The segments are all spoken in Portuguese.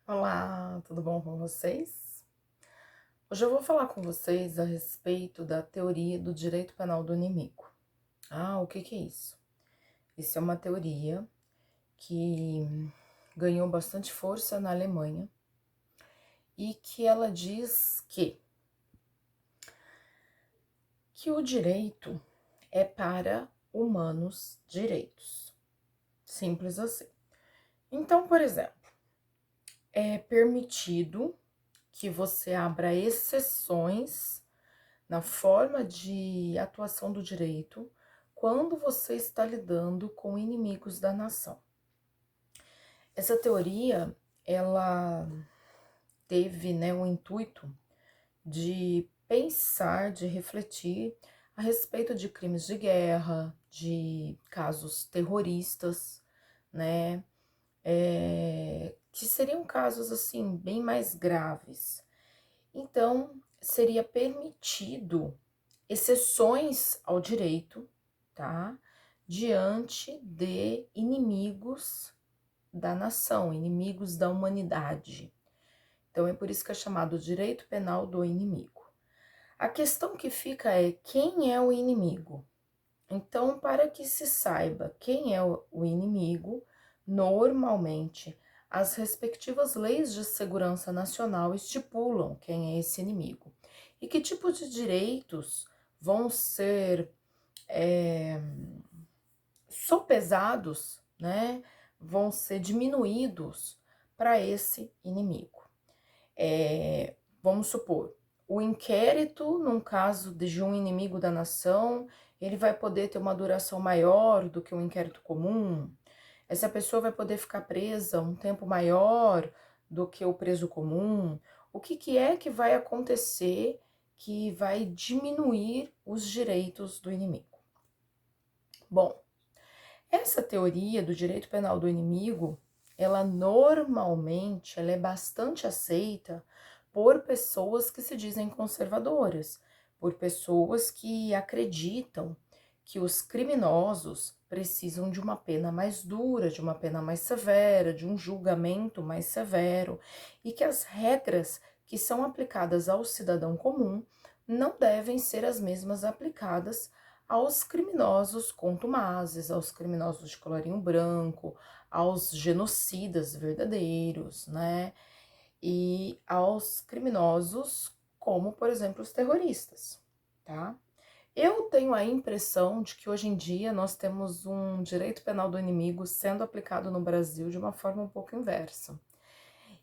Olá, tudo bom com vocês? Hoje eu vou falar com vocês a respeito da teoria do direito penal do inimigo. O que é isso? Isso é uma teoria que ganhou bastante força na Alemanha e que ela diz que o direito é para humanos direitos. Simples assim. Então, por exemplo, é permitido que você abra exceções na forma de atuação do direito quando você está lidando com inimigos da nação. Essa teoria, ela teve, o intuito de pensar, de refletir a respeito de crimes de guerra, de casos terroristas, né, que seriam casos, assim, bem mais graves. Então, seria permitido exceções ao direito, tá? Diante de inimigos da nação, inimigos da humanidade. Então, é por isso que é chamado direito penal do inimigo. A questão que fica é quem é o inimigo? Então, para que se saiba quem é o inimigo, normalmente as respectivas leis de segurança nacional estipulam quem é esse inimigo e que tipo de direitos vão ser sopesados, né? Vão ser diminuídos para esse inimigo. Vamos supor, o inquérito, num caso de um inimigo da nação, ele vai poder ter uma duração maior do que um inquérito comum. Essa pessoa vai poder ficar presa um tempo maior do que o preso comum. O que é que vai acontecer que vai diminuir os direitos do inimigo? Bom, essa teoria do direito penal do inimigo, ela normalmente ela é bastante aceita por pessoas que se dizem conservadoras, por pessoas que acreditam que os criminosos precisam de uma pena mais dura, de uma pena mais severa, de um julgamento mais severo, e que as regras que são aplicadas ao cidadão comum não devem ser as mesmas aplicadas aos criminosos contumazes, aos criminosos de colarinho branco, aos genocidas verdadeiros, né? E aos criminosos como, por exemplo, os terroristas, tá? Eu tenho a impressão de que hoje em dia nós temos um direito penal do inimigo sendo aplicado no Brasil de uma forma um pouco inversa.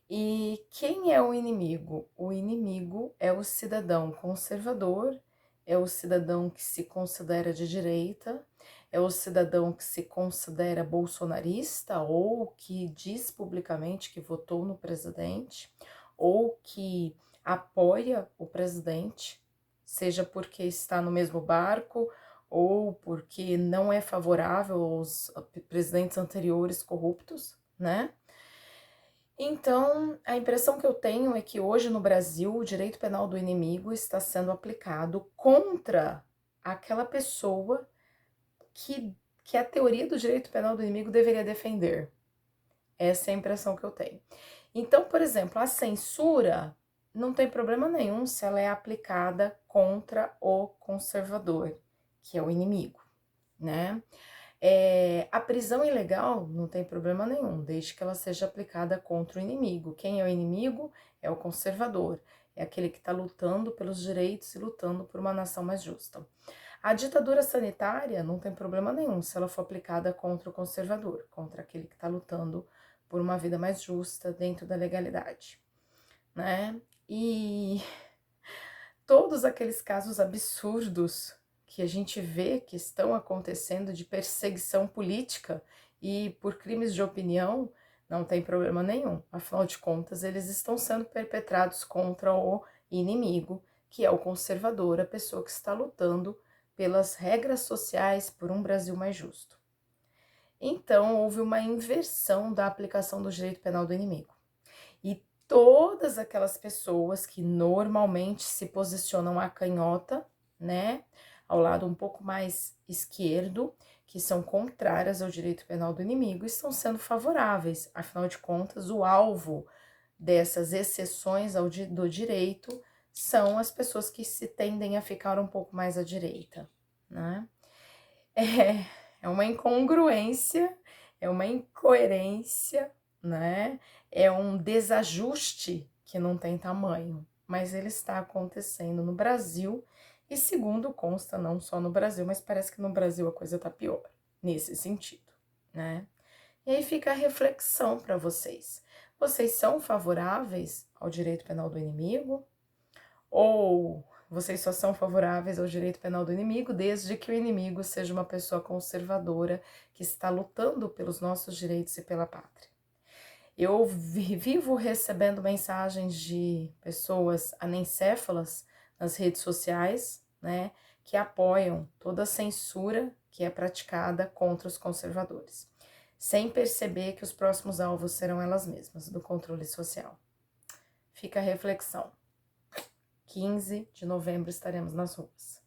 E quem é o inimigo? O inimigo é o cidadão conservador, é o cidadão que se considera de direita, é o cidadão que se considera bolsonarista ou que diz publicamente que votou no presidente ou que apoia o presidente, seja porque está no mesmo barco ou porque não é favorável aos presidentes anteriores corruptos, né? Então, a impressão que eu tenho é que hoje no Brasil o direito penal do inimigo está sendo aplicado contra aquela pessoa que a teoria do direito penal do inimigo deveria defender. Essa é a impressão que eu tenho. Então, por exemplo, a censura não tem problema nenhum se ela é aplicada contra o conservador, que é o inimigo, né? A prisão ilegal não tem problema nenhum, desde que ela seja aplicada contra o inimigo. Quem é o inimigo? É o conservador, é aquele que está lutando pelos direitos e lutando por uma nação mais justa. A ditadura sanitária não tem problema nenhum se ela for aplicada contra o conservador, contra aquele que está lutando por uma vida mais justa dentro da legalidade, né? E todos aqueles casos absurdos que a gente vê que estão acontecendo de perseguição política e por crimes de opinião, não tem problema nenhum. Afinal de contas, eles estão sendo perpetrados contra o inimigo, que é o conservador, a pessoa que está lutando pelas regras sociais, por um Brasil mais justo. Então, houve uma inversão da aplicação do direito penal do inimigo. E todas aquelas pessoas que normalmente se posicionam à canhota, né, ao lado um pouco mais esquerdo, que são contrárias ao direito penal do inimigo, estão sendo favoráveis. Afinal de contas, o alvo dessas exceções do direito são as pessoas que se tendem a ficar um pouco mais à direita, né? É uma incongruência, é uma incoerência, né? É um desajuste que não tem tamanho, mas ele está acontecendo no Brasil e, segundo consta, não só no Brasil, mas parece que no Brasil a coisa tá pior nesse sentido, né? E aí fica a reflexão para vocês. Vocês são favoráveis ao direito penal do inimigo? Ou vocês só são favoráveis ao direito penal do inimigo desde que o inimigo seja uma pessoa conservadora que está lutando pelos nossos direitos e pela pátria? Eu vivo recebendo mensagens de pessoas anencéfalas nas redes sociais, né, que apoiam toda a censura que é praticada contra os conservadores, sem perceber que os próximos alvos serão elas mesmas, do controle social. Fica a reflexão. 15 de novembro estaremos nas ruas.